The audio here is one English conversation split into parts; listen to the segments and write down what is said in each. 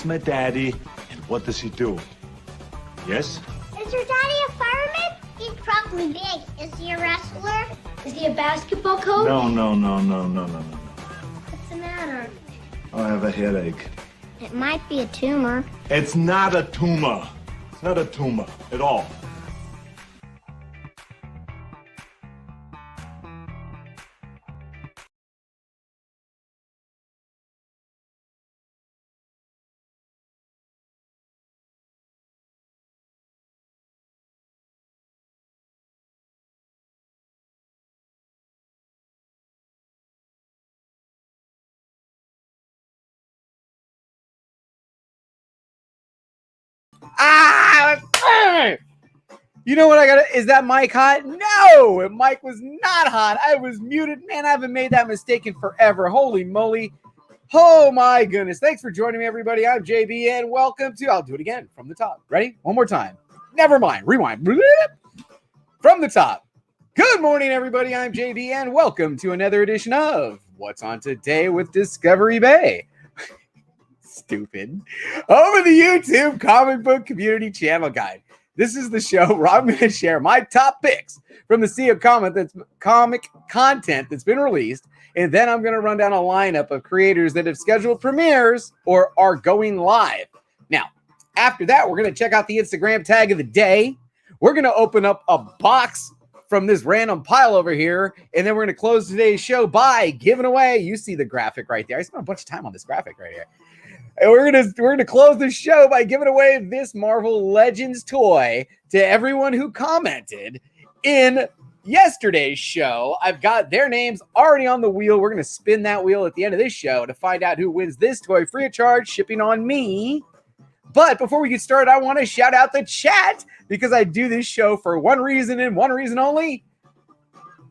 is my daddy, and what does he do? Yes? Is your daddy a fireman? He's probably big. Is he a wrestler? Is he a basketball coach? No. What's the matter? I have a headache. It might be a tumor. It's not a tumor. It's not a tumor at all. You know what I got? Is that mic hot? No, mic was not hot. I was muted. Man, I haven't made that mistake in forever. Holy moly. Oh my goodness. Thanks for joining me, everybody. I'm JB, and welcome to, I'll do it again from the top. Ready? One more time. Never mind. Rewind. From the top. Good morning, everybody. I'm JB, and welcome to another edition of What's On Today with Discovery Bay. Stupid. Over the YouTube comic book community channel guide. This is the show where I'm going to share my top picks from the sea of comic content that's been released, and then I'm going to run down a lineup of creators that have scheduled premieres or are going live. Now, after that, we're going to check out the Instagram tag of the day. We're going to open up a box from this random pile over here, and then we're going to close today's show by giving away, you see the graphic right there. I spent a bunch of time on this graphic right here. And we're gonna close the show by giving away this Marvel Legends toy to everyone who commented in yesterday's show. I've got their names already on the wheel. We're gonna spin that wheel at the end of this show to find out who wins this toy, free of charge, shipping on me. But before we get started, I want to shout out the chat, because I do this show for one reason and one reason only: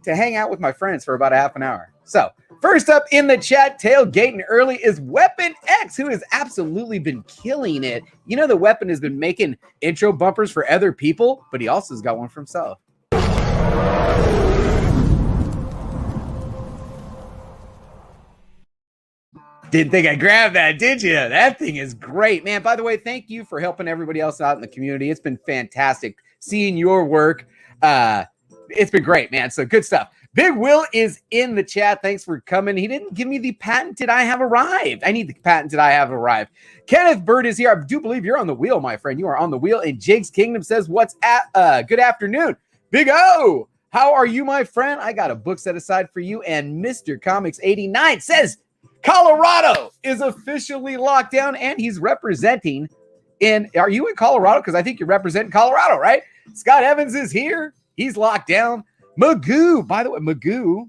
to hang out with my friends for about a half an hour. So first up in the chat, tailgating early, is Weapon X, who has absolutely been killing it. You know, the Weapon has been making intro bumpers for other people, but he also has got one for himself. Didn't think I grabbed that, did you? That thing is great, man. By the way, thank you for helping everybody else out in the community. It's been fantastic seeing your work. It's been great, man. So good stuff. Big Will is in the chat. Thanks for coming. He didn't give me the patented I have arrived. I need the patented I have arrived. Kenneth Bird is here. I do believe you're on the wheel, my friend. You are on the wheel. And Jake's Kingdom says, what's at good afternoon. Big O, how are you, my friend? I got a book set aside for you. And Mr. Comics 89 says Colorado is officially locked down, and he's representing are you in Colorado? Because I think you're representing Colorado, right? Scott Evans is here. He's locked down. Magoo, by the way, Magoo,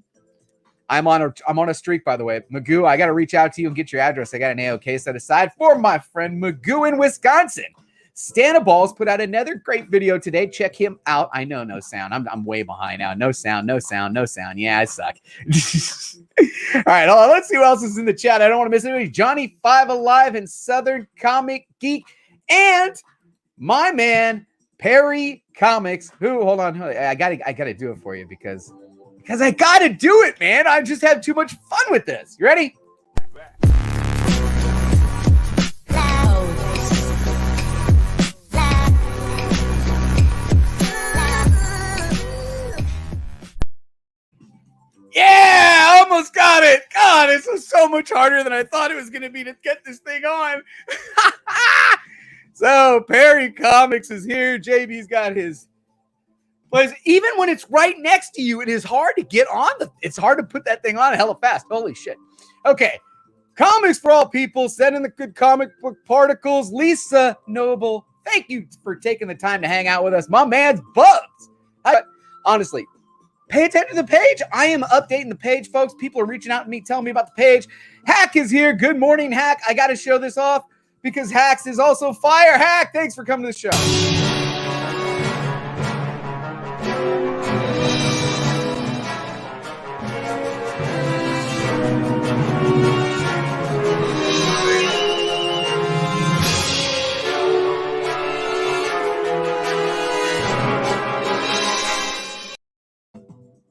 I'm on a streak, by the way. Magoo, I got to reach out to you and get your address. I got an AOK set aside for my friend Magoo in Wisconsin. Ste.A Balls put out another great video today. Check him out. I know no sound. I'm way behind now. No sound. Yeah, I suck. All right, hold on. Let's see who else is in the chat. I don't want to miss anybody. Johnny 5 Alive and Southern Comic Geek, and my man Perry Comics, who, hold on, I gotta do it for you because I gotta do it, man. I just have too much fun with this. You ready? Yeah, almost got it. God, this was so much harder than I thought it was gonna be to get this thing on. So Perry Comics is here. JB's got his place. Even when it's right next to you, it is hard to get on. It's hard to put that thing on hella fast. Holy shit. Okay. Comics for all people. Send in the good comic book particles. Lisa Noble, thank you for taking the time to hang out with us. My man's Bugs. Honestly, pay attention to the page. I am updating the page, folks. People are reaching out to me, telling me about the page. Hack is here. Good morning, Hack. I got to show this off because Hacks is also fire. Hack, thanks for coming to the show.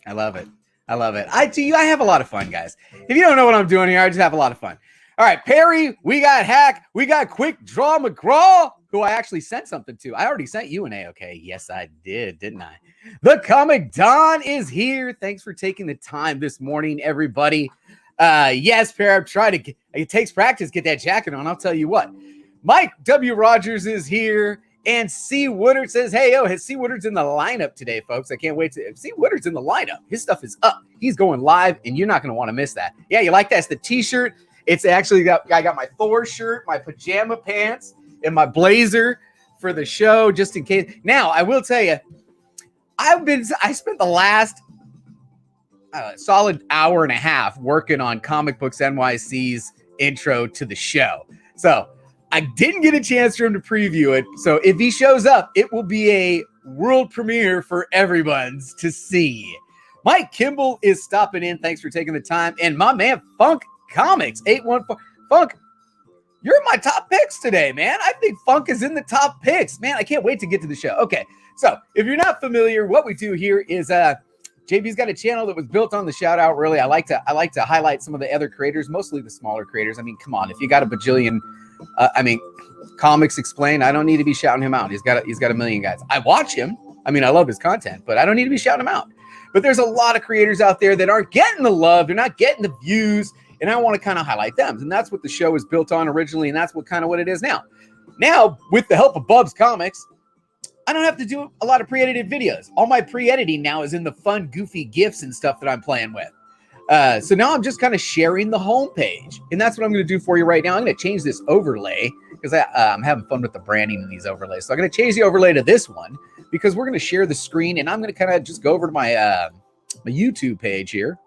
I love it. I love it. I have a lot of fun, guys. If you don't know what I'm doing here, I just have a lot of fun. All right, Perry, we got Hack, we got Quick Draw McGraw, who I actually sent something to. I already sent you an A-OK. Yes, I did, didn't I? The Comic Don is here. Thanks for taking the time this morning, everybody. Yes, Perry, I'm trying to get, it takes practice to get that jacket on. I'll tell you what. Mike W. Rogers is here. And C. Woodard says, hey, yo, C. Woodard's in the lineup today, folks. I can't wait to C. Woodard's in the lineup. His stuff is up. He's going live, and you're not going to want to miss that. Yeah, you like that? It's the t-shirt. It's actually I got my Thor shirt, my pajama pants, and my blazer for the show, just in case. Now, I will tell you, I spent the last solid hour and a half working on Comic Books NYC's intro to the show. So I didn't get a chance for him to preview it. So if he shows up, it will be a world premiere for everyone's to see. Mike Kimball is stopping in. Thanks for taking the time. And my man, Funk Comics 814. Funk, you're my top picks today, man. I think Funk is in the top picks. Man, I can't wait to get to the show. Okay, so if you're not familiar, what we do here is JB's got a channel that was built on the shout out. Really, I like to highlight some of the other creators, mostly the smaller creators. I mean, come on, if you got a bajillion, Comics Explained, I don't need to be shouting him out. He's got a million guys. I watch him. I mean, I love his content, but I don't need to be shouting him out. But there's a lot of creators out there that aren't getting the love. They're not getting the views. And I want to kind of highlight them. And that's what the show was built on originally. And that's what it is now. Now, with the help of Bubs Comics, I don't have to do a lot of pre-edited videos. All my pre-editing now is in the fun, goofy GIFs and stuff that I'm playing with. So now I'm just kind of sharing the homepage. And that's what I'm going to do for you right now. I'm going to change this overlay because I'm having fun with the branding in these overlays. So I'm going to change the overlay to this one because we're going to share the screen. And I'm going to kind of just go over to my YouTube page here.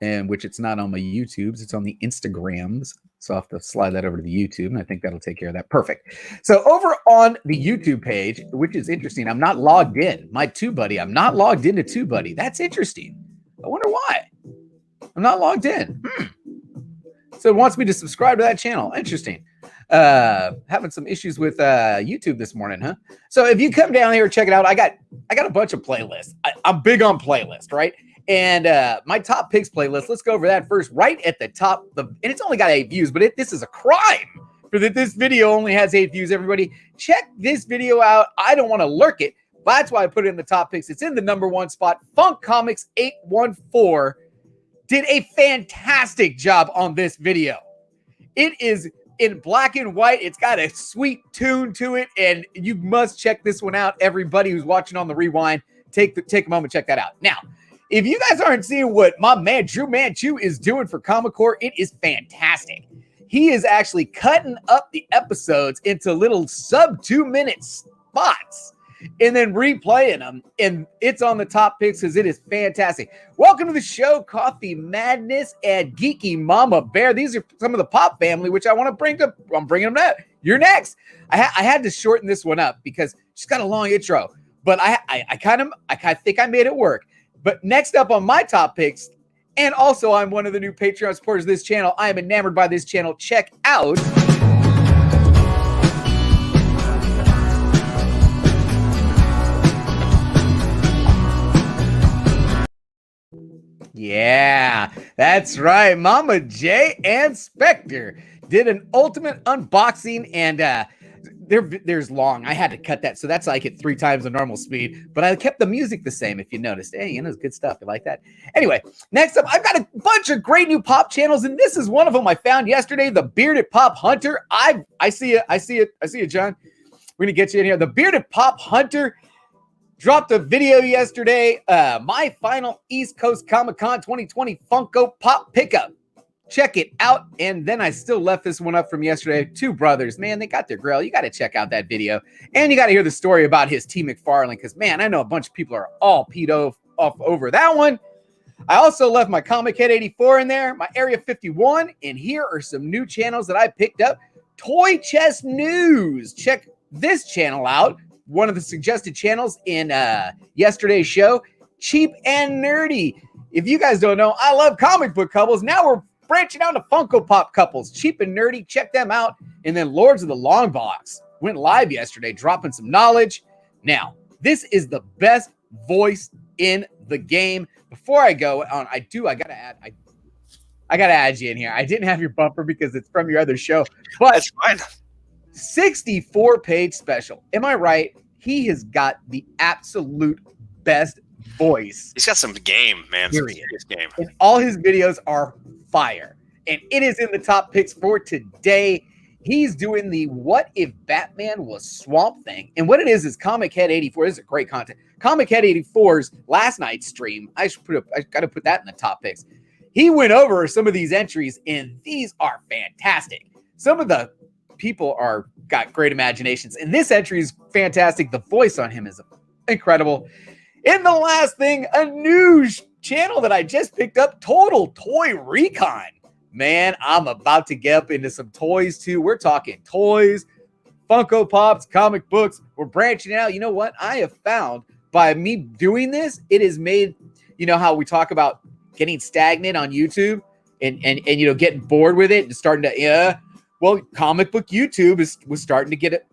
And which it's not on my YouTubes, it's on the Instagrams. So I'll have to slide that over to the YouTube, and I think that'll take care of that. Perfect. So over on the YouTube page, which is interesting, I'm not logged in. My TubeBuddy, I'm not logged into TubeBuddy. That's interesting. I wonder why. I'm not logged in. So it wants me to subscribe to that channel. Interesting. Having some issues with YouTube this morning, huh? So if you come down here and check it out, I got a bunch of playlists. I'm big on playlists, right? And my top picks playlist, let's go over that first. Right at the top, and it's only got 8 views, but this is a crime for that this video only has 8 views. Everybody, check this video out. I don't want to lurk it, but that's why I put it in the top picks. It's in the #1 spot. Funk Comics 814 did a fantastic job on this video. It is in black and white. It's got a sweet tune to it, and you must check this one out. Everybody who's watching on the rewind, take a moment, check that out. Now, if you guys aren't seeing what my man Drew Manchu is doing for Comic Core, it is fantastic. He is actually cutting up the episodes into little sub 2-minute spots and then replaying them. And it's on the top picks because it is fantastic. Welcome to the show, Coffee Madness and Geeky Mama Bear. These are some of the Pop family, which I want to bring up. I'm bringing them up. You're next. I had to shorten this one up because she's got a long intro, but I think I made it work. But next up on my top picks, and also I'm one of the new Patreon supporters of this channel. I am enamored by this channel. Check out yeah, that's right. Mama J and Spectre did an ultimate unboxing, and there's long. I had to cut that, so that's like at 3 times the normal speed. But I kept the music the same. If you noticed, hey, it's good stuff. You like that? Anyway, next up, I've got a bunch of great new pop channels, and this is one of them I found yesterday. The Bearded Pop Hunter. I see it, John. We're gonna get you in here. The Bearded Pop Hunter dropped a video yesterday. My final East Coast Comic Con 2020 Funko Pop pickup. Check it out. And then I still left this one up from yesterday. 2 brothers, man, they got their grill. You got to check out that video. And you got to hear the story about his T. McFarlane because, man, I know a bunch of people are all peed off over that one. I also left my Comic Head 84 in there, my Area 51. And here are some new channels that I picked up. Toy Chest News. Check this channel out. One of the suggested channels in yesterday's show. Cheap and Nerdy. If you guys don't know, I love comic book couples. Now we're branching out to Funko Pop couples. Cheap and Nerdy, check them out. And then Lords of the Long Box went live yesterday, dropping some knowledge. Now, this is the best voice in the game. Before I go on, I got to add, I got to add you in here. I didn't have your bumper because it's from your other show, but That's fine. 64-page special. Am I right? He has got the absolute best voice. He's got some game, man. Some Period. serious game. And all his videos are fire. And it is in the top picks for today. He's doing the What If Batman Was Swamp Thing. And what it is Comic Head 84. This is a great content. Comic Head 84's last night's stream. I got to put that in the top picks. He went over some of these entries, and these are fantastic. Some of the people got great imaginations, and this entry is fantastic. The voice on him is incredible. And the last thing, a new channel that I just picked up, Total Toy Recon. Man, I'm about to get up into some toys too. We're talking toys, Funko Pops, comic books. We're branching out. You know what? I have found by me doing this, it has made, you know how we talk about getting stagnant on YouTube and you know, getting bored with it and starting to, well, comic book YouTube was starting to get it.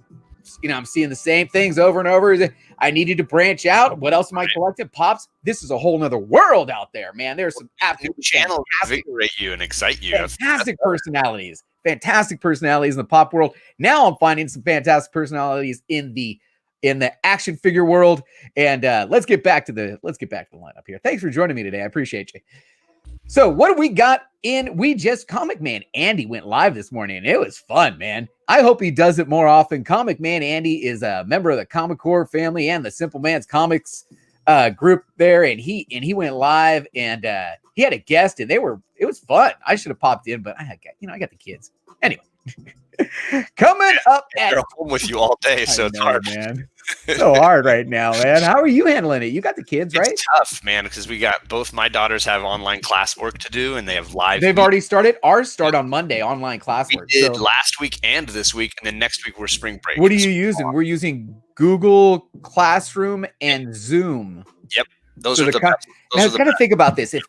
You know, I'm seeing the same things over and over. I needed to branch out. What else am I collecting? Pops. This is a whole nother world out there, man. There's some absolute channels invigorate you and excite you. Fantastic personalities in the pop world. Now I'm finding some fantastic personalities in the action figure world. And let's get back to the lineup here. Thanks for joining me today. I appreciate you. So what do we got in? ComicManAndy went live this morning, and it was fun, man. I hope he does it more often. ComicManAndy is a member of the Comic Core family and the Simpleman's Comics group there, and he went live, and he had a guest, and it was fun. I should have popped in, but I got the kids. Anyway, coming up at they're home with you all day, so it's hard, man. So hard right now, man. How are you handling it? You got the kids, right? It's tough, man, because we got both my daughters have online classwork to do, and they have live. They've already started. Ours start on Monday, online classwork. We did last week and this week, and then next week we're spring break. What are you using? We're using Google Classroom and Zoom. Yep. Those are the best. Now, I was going to think about this. If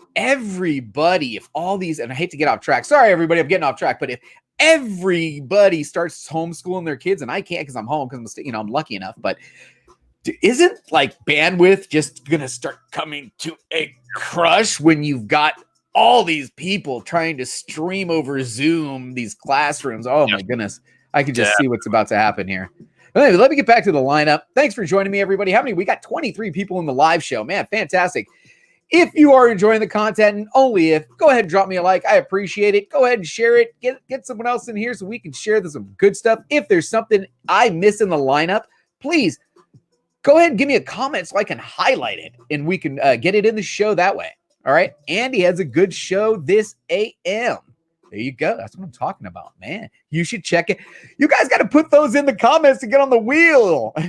all these, and I hate to get off track. Sorry, everybody, I'm getting off track. But if everybody starts homeschooling their kids, and I can't because I'm home because I'm lucky enough. But isn't like bandwidth just going to start coming to a crush when you've got all these people trying to stream over Zoom these classrooms? Oh my goodness, I can just see what's about to happen here. Anyway, let me get back to the lineup. Thanks for joining me, everybody. We got 23 people in the live show. Man, fantastic. If you are enjoying the content, and only if, go ahead and drop me a like. I appreciate it. Go ahead and share it. Get someone else in here so we can share some good stuff. If there's something I miss in the lineup, please go ahead and give me a comment so I can highlight it, and we can get it in the show that way. All right? Andy has a good show this AM. There you go. That's what I'm talking about, man. You should check it. You guys got to put those in the comments to get on the wheel. All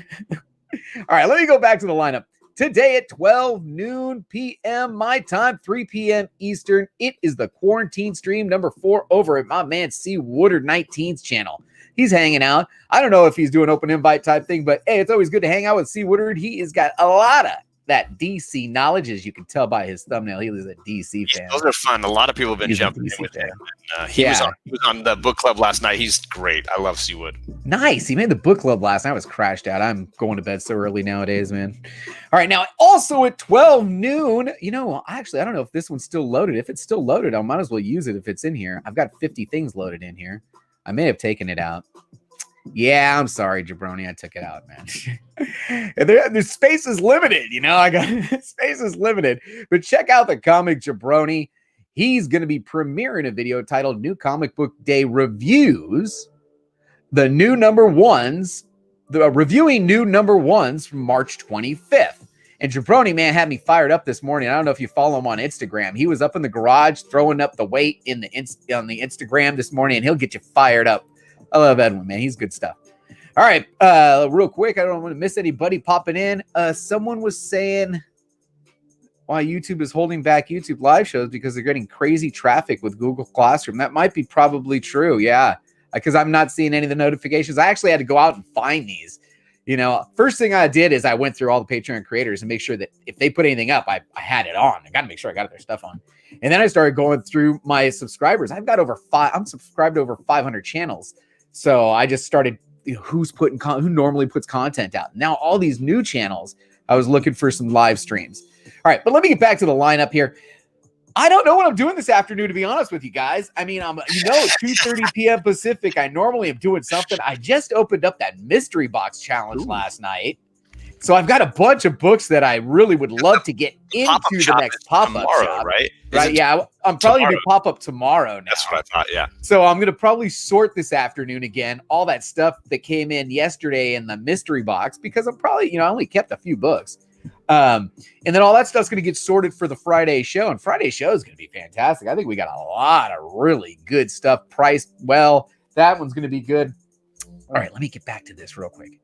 right, let me go back to the lineup. Today at 12 noon p.m. my time, 3 p.m. Eastern, it is the quarantine stream number 4 over at my man C. Woodard 19's channel. He's hanging out. I don't know if he's doing open invite type thing, but hey, it's always good to hang out with C. Woodard. He has got a lot of that DC knowledge, as you can tell by his thumbnail. He was a DC fan. Those are fun. A lot of people have been jumping in with him. He was on the book club last night. He's great. I love Seawood. Nice. He made the book club last night. I was crashed out. I'm going to bed so early nowadays, man. All right. Now, also at 12 noon, actually, I don't know if this one's still loaded. If it's still loaded, I might as well use it if it's in here. I've got 50 things loaded in here. I may have taken it out. Yeah, I'm sorry, Jabroni. I took it out, man. The space is limited, I got space is limited. But check out the comic Jabroni. He's going to be premiering a video titled New Comic Book Day Reviews. The new number ones, reviewing new number ones from March 25th. And Jabroni, man, had me fired up this morning. I don't know if you follow him on Instagram. He was up in the garage throwing up the weight on the Instagram this morning, and he'll get you fired up. I love Edwin, man. He's good stuff. All right. Real quick, I don't want to miss anybody popping in. Someone was saying why YouTube is holding back YouTube live shows because they're getting crazy traffic with Google Classroom. That might be probably true. Yeah. Because I'm not seeing any of the notifications. I actually had to go out and find these. First thing I did is I went through all the Patreon creators and make sure that if they put anything up, I had it on. I got to make sure I got their stuff on. And then I started going through my subscribers. I'm subscribed to over 500 channels. So I just started, who normally puts content out. Now all these new channels, I was looking for some live streams. All right, but let me get back to the lineup here. I don't know what I'm doing this afternoon, to be honest with you guys. I mean, 2:30 p.m. Pacific. I normally am doing something. I just opened up that mystery box challenge last night. So I've got a bunch of books that I really would love to get into the next pop-up shop. Right? Right, yeah. I'm probably going to pop up tomorrow now. That's what I thought, yeah. So I'm going to probably sort this afternoon again, all that stuff that came in yesterday in the mystery box, because I'm probably, I only kept a few books. And then all that stuff's going to get sorted for the Friday show, and Friday show is going to be fantastic. I think we got a lot of really good stuff priced well. That one's going to be good. All right, let me get back to this real quick.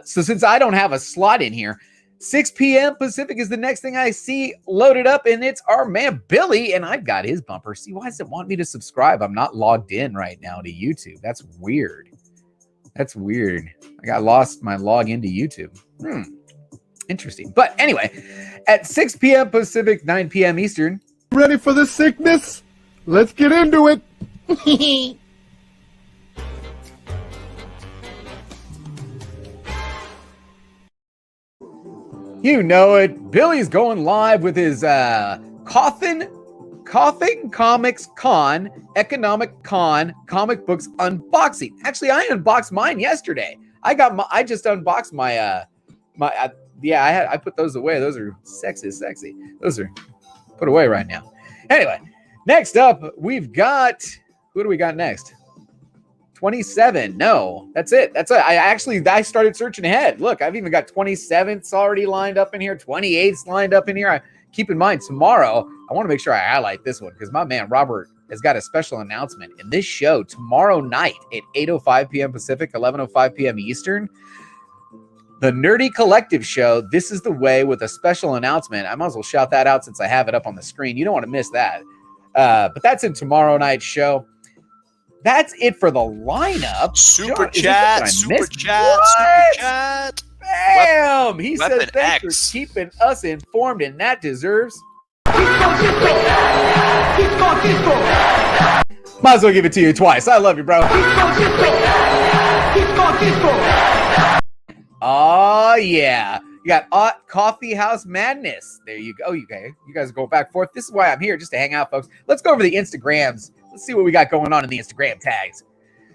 So since I don't have a slot in here, 6 p.m. Pacific is the next thing I see loaded up, and it's our man Billy, and I've got his bumper. See, why does it want me to subscribe? I'm not logged in right now to YouTube. That's weird. That's weird. I got lost my login to YouTube. Interesting. But anyway, at 6 p.m. Pacific, 9 p.m. Eastern. Ready for the sickness? Let's get into it. You know it. Billy's going live with his Coughing Comics Con, Economic Con, comic books unboxing. Actually, I unboxed mine yesterday. I just unboxed my I put those away. Those are sexy. Those are put away right now. Anyway, next up, we've got, who do we got next? 27. No, that's it. I started searching ahead. Look, I've even got 27ths already lined up in here, 28ths lined up in here. Keep in mind, tomorrow, I want to make sure I highlight this one because my man Robert has got a special announcement in this show tomorrow night at 8:05 p.m. Pacific, 11:05 p.m. Eastern. The Nerdy Collective show, This Is the Way, with a special announcement. I might as well shout that out since I have it up on the screen. You don't want to miss that. But that's in tomorrow night's show. That's it for the lineup. Super John, chat. Bam! He Weapon says thanks X. for keeping us informed, and that deserves. Might as well give it to you twice. I love you, bro. Oh, yeah. You got Coffee House Madness. There you go. You guys go back and forth. This is why I'm here, just to hang out, folks. Let's go over the Instagrams. Let's see what we got going on in the Instagram tags.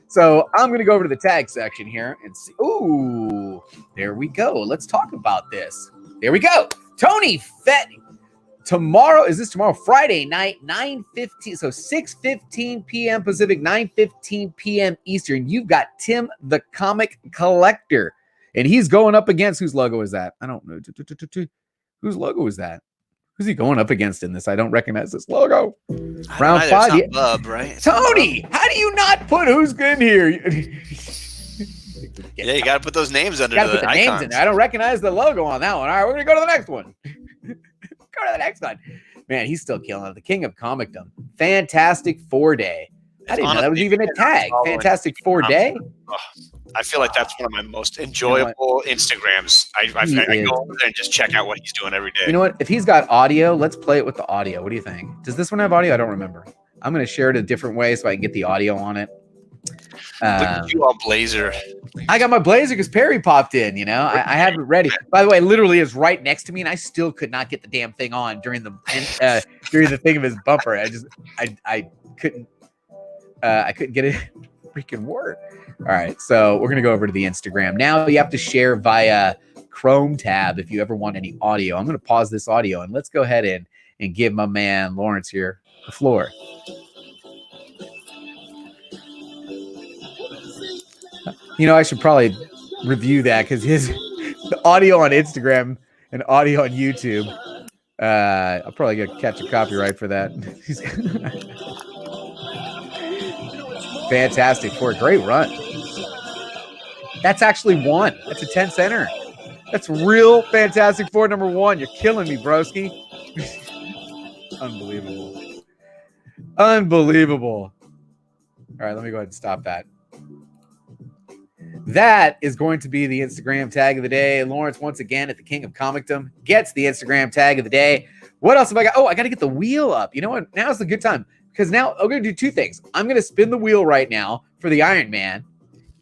So I'm going to go over to the tag section here and see. Ooh, there we go. Let's talk about this. There we go. Tony Fett. Tomorrow, is this tomorrow? Friday night, 9:15. So 6:15 p.m. Pacific, 9:15 p.m. Eastern. You've got Tim the Comic Collector. And he's going up against, whose logo is that? I don't know. Whose logo is that? Who's he going up against in this? I don't recognize this logo. Round 5. It's not Bub, right? Tony, how do you not put who's good here? Yeah, you got to put those names under Gotta put the the names icons. in there. I don't recognize the logo on that one. All right, we're going to go to the next one. Go to the next one. Man, he's still killing it. The King of Comicdom. Fantastic 4-Day. I didn't know that was even a tag. Fantastic 4-Day. I feel like that's one of my most enjoyable Instagrams. I go over there and just check out what he's doing every day. You know what? If he's got audio, let's play it with the audio. What do you think? Does this one have audio? I don't remember. I'm going to share it a different way so I can get the audio on it. Look at you all Blazer. I got my Blazer because Perry popped in, I had it ready. By the way, literally is right next to me, and I still could not get the damn thing on during the thing of his bumper. I couldn't get it freaking work. All right, so we're gonna go over to the Instagram now. You have to share via Chrome tab if you ever want any audio. I'm gonna pause this audio and let's go ahead and give my man Lawrence here the floor. I should probably review that because the audio on Instagram and audio on YouTube. I'll probably get catch a copyright for that. Fantastic for a great run. That's actually one. That's a 10 center. That's real Fantastic Four number 1. You're killing me, broski. Unbelievable. All right, let me go ahead and stop that. That is going to be the Instagram tag of the day. Lawrence, once again, at the King of Comicdom, gets the Instagram tag of the day. What else have I got? Oh, I got to get the wheel up. You know what? Now's the good time because now I'm going to do two things. I'm going to spin the wheel right now for the Iron Man,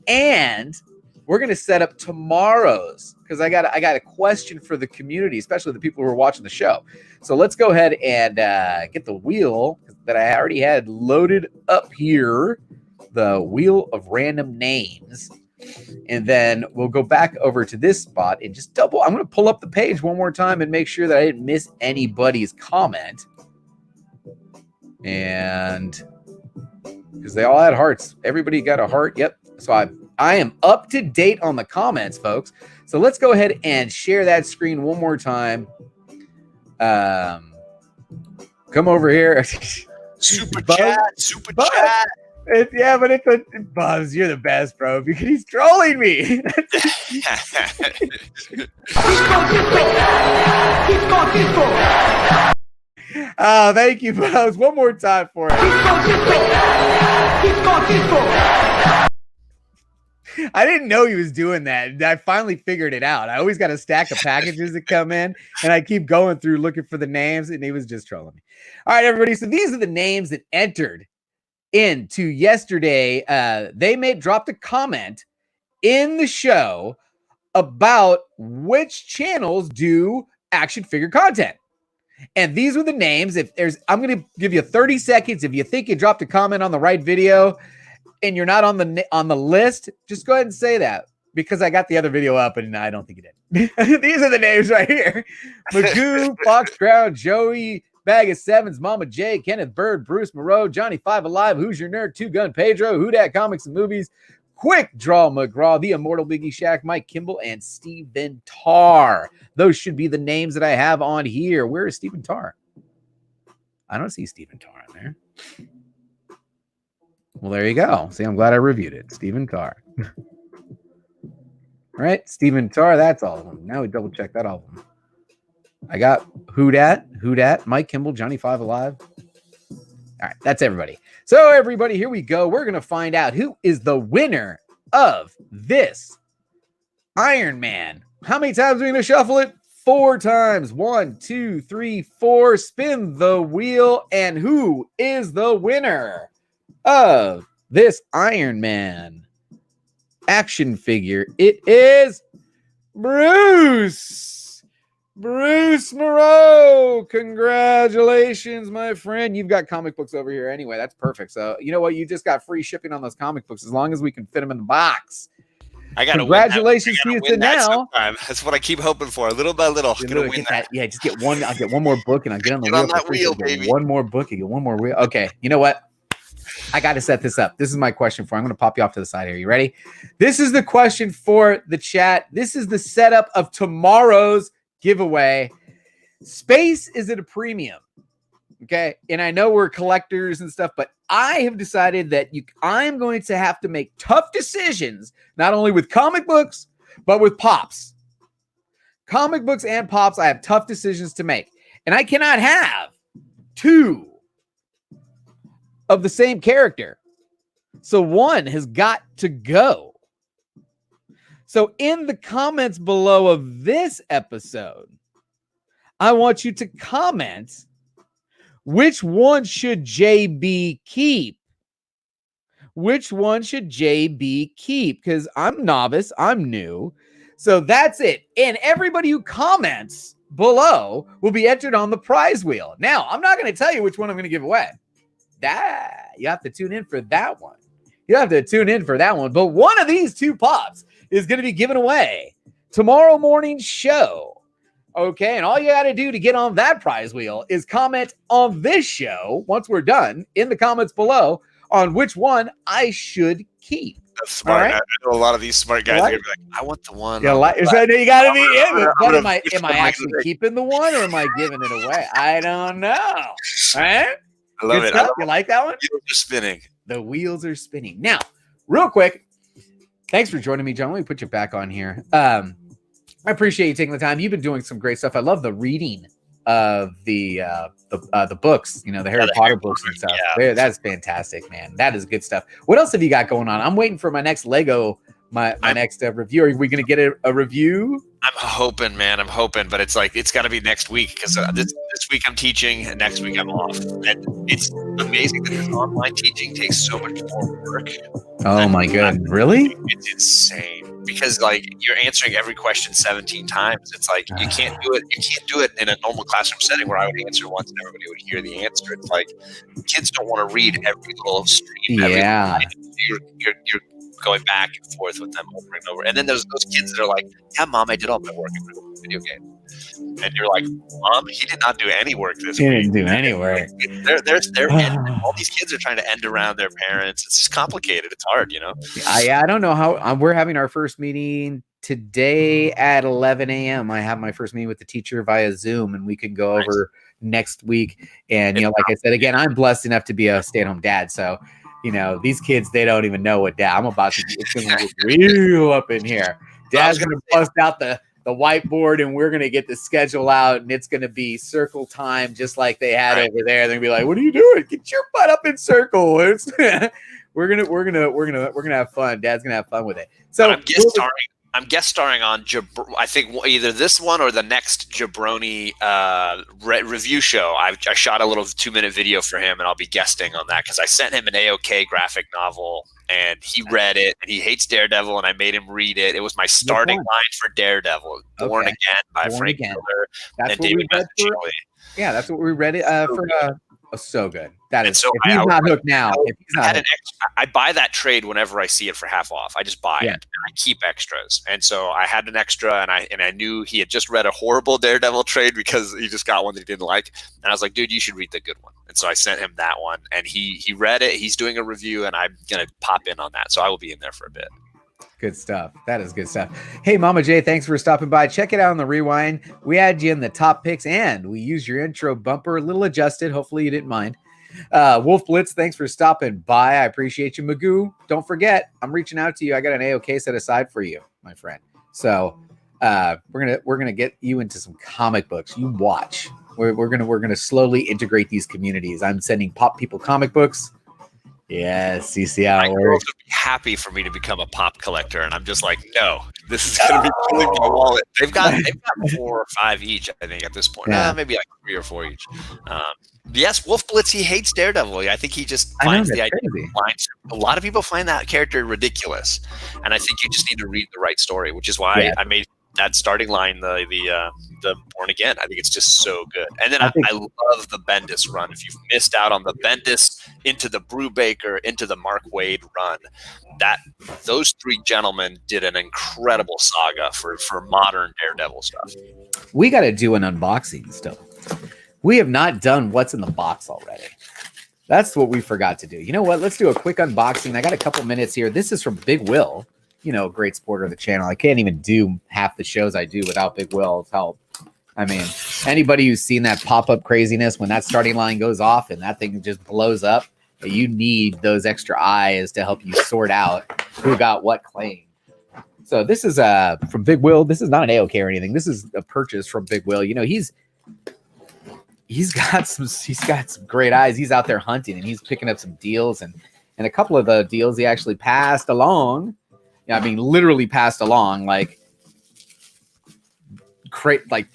and we're going to set up tomorrow's, because I got a question for the community, especially the people who are watching the show. So let's go ahead and get the wheel that I already had loaded up here, the wheel of random names. And then we'll go back over to this spot and just I'm going to pull up the page one more time and make sure that I didn't miss anybody's comment. And because they all had hearts. Everybody got a heart. Yep. So I am up to date on the comments, folks. So let's go ahead and share that screen one more time. Come over here. Super Buzz, chat. But it's Buzz, you're the best, bro, because he's trolling me. Oh, thank you, Buzz. One more time for it. I didn't know he was doing that. I finally figured it out. I always got a stack of packages that come in, and I keep going through looking for the names, and he was just trolling me. All right, everybody. So these are the names that entered into yesterday. They dropped a comment in the show about which channels do action figure content. And these were the names. I'm going to give you 30 seconds. If you think you dropped a comment on the right video and you're not on the list, just go ahead and say that, because I got the other video up and I don't think you did. These are the names right here: Magoo, Fox Crown, Joey, Bag of Sevens, Mama J, Kenneth Bird, Bruce Moreau, Johnny Five Alive, Who's Your Nerd, Two Gun Pedro, Who Dat Comics and Movies, Quick Draw McGraw, The Immortal Biggie Shack, Mike Kimball, and Steven Tarr. Those should be the names that I have on here. Where is Steven Tarr? I don't see Steven Tarr on there. Well, there you go. See, I'm glad I reviewed it. Steven Tarr. Right? Steven Tarr, that's all of them. Now we double check that all of them. I got Who Dat, Mike Kimball, Johnny Five Alive. All right, that's everybody. So everybody, here we go. We're going to find out who is the winner of this Iron Man. How many times are we going to shuffle it? 4 times. 1, 2, 3, 4. Spin the wheel. And who is the winner of this Iron Man action figure? It is Bruce Moreau. Congratulations, my friend. You've got comic books over here anyway. That's perfect. So you know what? You just got free shipping on those comic books as long as we can fit them in the box. Congratulations to you to now. That's what I keep hoping for. Little by little. Yeah, just get one. I'll get one more book and I'll get on the wheel. On that wheel, baby. One more book and get one more wheel. Okay, you know what? I got to set this up. This is my question for. I'm going to pop you off to the side here. You ready? This is the question for the chat. This is the setup of tomorrow's giveaway. Space is at a premium. Okay. And I know we're collectors and stuff, but I have decided that I'm going to have to make tough decisions, not only with comic books, but with pops. Comic books and pops, I have tough decisions to make. And I cannot have 2 of the same character. So one has got to go. So in the comments below of this episode, I want you to comment which one should JB keep? Which one should JB keep? Because I'm novice, I'm new. So that's it. And everybody who comments below will be entered on the prize wheel. Now, I'm not going to tell you which one I'm going to give away. You have to tune in for that one. But one of these 2 pops is going to be given away tomorrow morning show. Okay, and all you got to do to get on that prize wheel is comment on this show once we're done in the comments below on which one I should keep. That's smart. Right? I know a lot of these smart guys are going to be like, I want the one. You got to be in. But am I actually keeping the one or am I giving it away? I don't know. All right? I love it. You like that one? The wheels are spinning. The wheels are spinning. Now, real quick, thanks for joining me, John. Let me put you back on here. I appreciate you taking the time. You've been doing some great stuff. I love the reading of the books, the Harry Potter books and stuff. Yeah. That's fantastic, man. That is good stuff. What else have you got going on? I'm waiting for my next Lego, my next review. Are we going to get a review? I'm hoping, man. But it's got to be next week because this week I'm teaching and next week I'm off. And it's amazing that this online teaching takes so much more work. Oh my God. Really? It's insane. because like you're answering every question 17 times. It's like you can't do it. You can't do it in a normal classroom setting where I would answer once and everybody would hear the answer. It's like kids don't want to read every little stream. Yeah. You're going back and forth with them over and over. And then there's those kids that are like, yeah, Mom, I did all my work in the video game. And you're like, Mom, he did not do any work this week. He didn't do any work. All these kids are trying to end around their parents. It's just complicated. It's hard, you know? I don't know how we're having our first meeting today at 11 a.m. I have my first meeting with the teacher via Zoom, and we can go over next week. And, you know, like I said, again, I'm blessed enough to be a stay-at-home dad. So, you know, these kids, they don't even know what dad. I'm about to, it's going to get real up in here. Dad's going to bust out the whiteboard, and we're going to get the schedule out, and it's going to be circle time just like they had over there. They're going to be like, what are you doing? Get your butt up in circle. We're going to have fun. Dad's going to have fun with it. So I'm guest starring on I think either this one or the next Jabroni review show. I shot a little 2-minute video for him, and I'll be guesting on that because I sent him an AOK graphic novel, and he read it, and he hates Daredevil, and I made him read it. It was my starting line for Daredevil, Born Again by Frank Miller and David Mazzucchelli. Yeah, that's what we read it for. So good. That is. So if he's not hooked now, I buy that trade whenever I see it for half off. I just buy it, and I keep extras. And so I had an extra, and I knew he had just read a horrible Daredevil trade because he just got one that he didn't like. And I was like, dude, you should read the good one. And so I sent him that one, and he read it. He's doing a review, and I'm gonna pop in on that. So I will be in there for a bit. Good stuff. That is good stuff. Hey, Mama J, thanks for stopping by. Check it out on the rewind. We had you in the top picks, and we used your intro bumper, a little adjusted. Hopefully you didn't mind. Wolf Blitz, thanks for stopping by. I appreciate you. Magoo, don't forget, I'm reaching out to you. I got an AOK set aside for you, my friend. So we're gonna get you into some comic books. You watch. We're gonna slowly integrate these communities. I'm sending pop people comic books. Yes, you see how it works. Would be happy for me to become a pop collector, and I'm just like, no, this is going to be killing my wallet. They've got 4 or 5 each, I think, at this point. Maybe like 3 or 4 each. Yes, Wolf Blitz, he hates Daredevil. I think he just finds the idea. A lot of people find that character ridiculous, and I think you just need to read the right story, which is why I made that starting line the Born Again. I think it's just so good. And then I love the Bendis run. If you've missed out on the Bendis into the Brubaker into the Mark Waid run, those 3 gentlemen did an incredible saga for modern Daredevil stuff. We got to do an unboxing still. We have not done what's in the box already. That's what we forgot to do. You know what? Let's do a quick unboxing. I got a couple minutes here. This is from Big Will. You know, great supporter of the channel. I can't even do half the shows I do without Big Will's help. I mean, anybody who's seen that pop-up craziness when that starting line goes off and that thing just blows up, you need those extra eyes to help you sort out who got what claim. So this is from Big Will. This is not an AOK or anything. This is a purchase from Big Will. You know, he's got some great eyes. He's out there hunting, and he's picking up some deals, and a couple of the deals he actually passed along. I mean, literally passed along,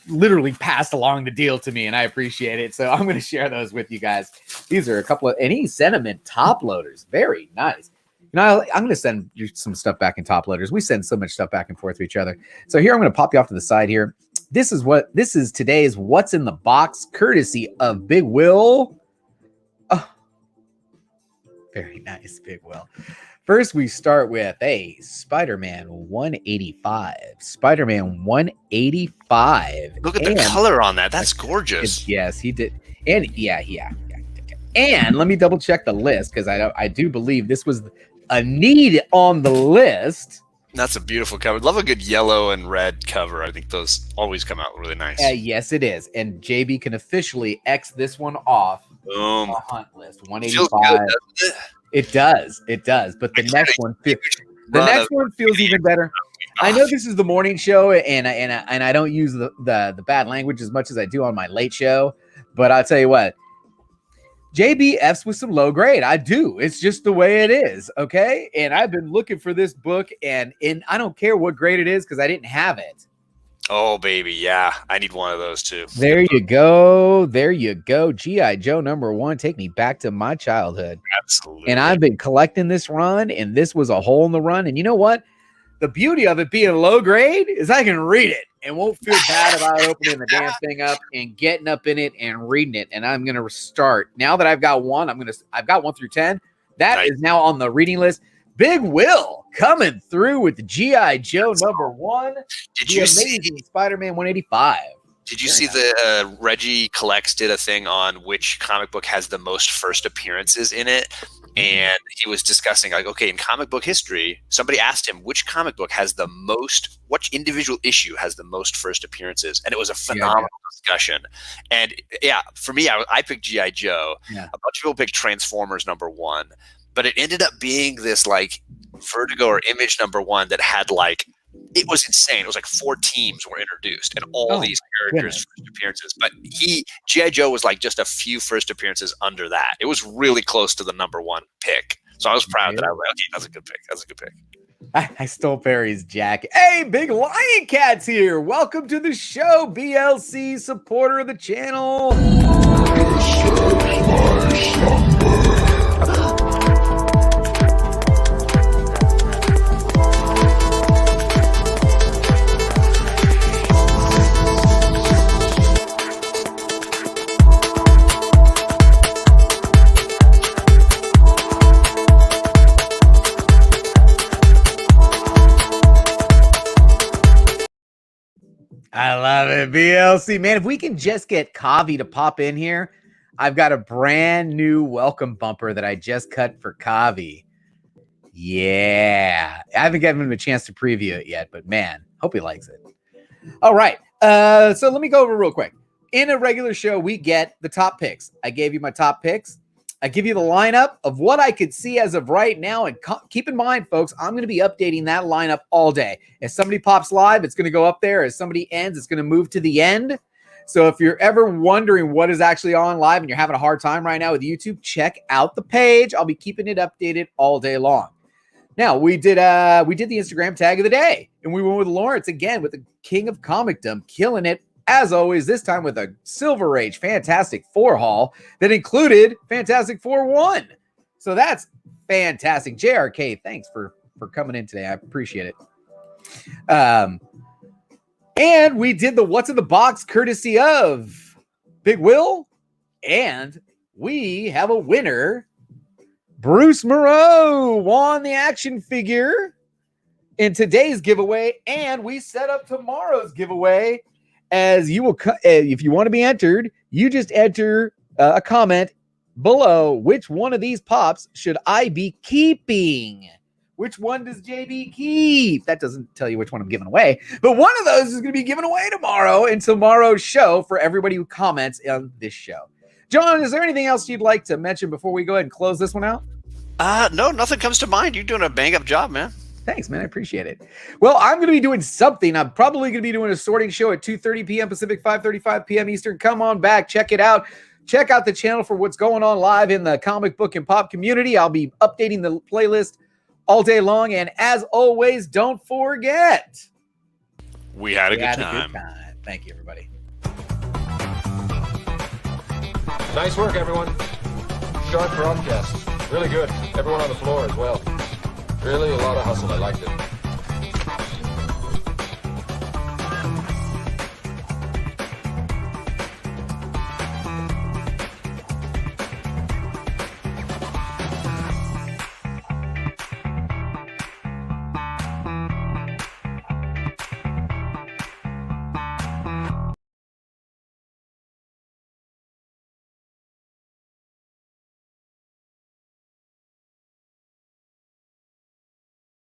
literally passed along the deal to me, and I appreciate it. So I'm going to share those with you guys. These are a couple of, and he sent them in top loaders. Very nice. You know, I'm going to send you some stuff back in top loaders. We send so much stuff back and forth to each other. So here, I'm going to pop you off to the side here. This is today's What's in the Box, courtesy of Big Will. Oh, very nice, Big Will. First, we start with a Spider-Man 185. Spider-Man 185. Look at the color on that. That's gorgeous. Yes, he did. And yeah. And let me double check the list, because I do believe this was a need on the list. That's a beautiful cover. Love a good yellow and red cover. I think those always come out really nice. Yes, it is. And JB can officially X this one off Boom. the hunt list. 185. It does. But the next one feels even better. I know this is the morning show, and I don't use the bad language as much as I do on my late show. But I'll tell you what, JB F's with some low grade. I do. It's just the way it is. Okay. And I've been looking for this book, and I don't care what grade it is, because I didn't have it. Oh, baby. Yeah. I need one of those too. There you go. G.I. Joe #1. Take me back to my childhood. Absolutely. And I've been collecting this run, and this was a hole in the run. And you know what? the beauty of it being low grade is I can read it and won't feel bad about opening the damn thing up and getting up in it and reading it. And I'm going to start now that I've got one. I've got 1 through 10. That is now on the reading list. Big Will coming through with the G.I. Joe #1. Did you see Spider-Man 185? Did you see the Reggie Collects did a thing on which comic book has the most first appearances in it? And he was discussing, like, okay, in comic book history, somebody asked him which comic book has the most, which individual issue has the most first appearances, and it was a phenomenal discussion. And yeah, for me, I picked G.I. Joe. Yeah. A bunch of people picked Transformers #1, but it ended up being this like Vertigo or Image #1 that had like, it was insane. It was like 4 teams were introduced and all these characters' first appearances. But G.I. Joe was like just a few first appearances under that. It was really close to the #1 pick. So I was proud that I was like, okay, that's a good pick. That's a good pick. I stole Perry's jacket. Hey, Big Lion Cat's here. Welcome to the show, BLC supporter of the channel. I love it, BLC. Man, if we can just get Kavi to pop in here, I've got a brand new welcome bumper that I just cut for Kavi. Yeah. I haven't given him a chance to preview it yet, but man, hope he likes it. All right. So let me go over real quick. In a regular show, we get the top picks. I gave you my top picks. I give you the lineup of what I could see as of right now. And keep in mind, folks, I'm going to be updating that lineup all day. If somebody pops live, it's going to go up there. As somebody ends, it's going to move to the end. So if you're ever wondering what is actually on live and you're having a hard time right now with YouTube, check out the page. I'll be keeping it updated all day long. Now, we did the Instagram tag of the day, and we went with Lawrence again with the King of Comicdom, killing it. As always, this time with a Silver Age Fantastic Four haul that included Fantastic Four 1. So that's fantastic. JRK, thanks for coming in today. I appreciate it. And we did the What's in the Box courtesy of Big Will. And we have a winner. Bruce Moreau won the action figure in today's giveaway. And we set up tomorrow's giveaway. As you will, if you want to be entered, you just enter a comment below. Which one of these pops should I be keeping? Which one does JB keep? That doesn't tell you which one I'm giving away, but one of those is going to be given away tomorrow in tomorrow's show for everybody who comments on this show. John, is there anything else you'd like to mention before we go ahead and close this one out? No, nothing comes to mind. You're doing a bang-up job, man. Thanks, man. I appreciate it. Well, I'm going to be doing something. I'm probably going to be doing a sorting show at 2:30 p.m. Pacific, 5:35 p.m. Eastern. Come on back. Check it out. Check out the channel for what's going on live in the comic book and pop community. I'll be updating the playlist all day long. And as always, don't forget. We had a good time. Thank you, everybody. Nice work, everyone. Sharp broadcast. Really good. Everyone on the floor as well. Really a lot of hustle. I liked it.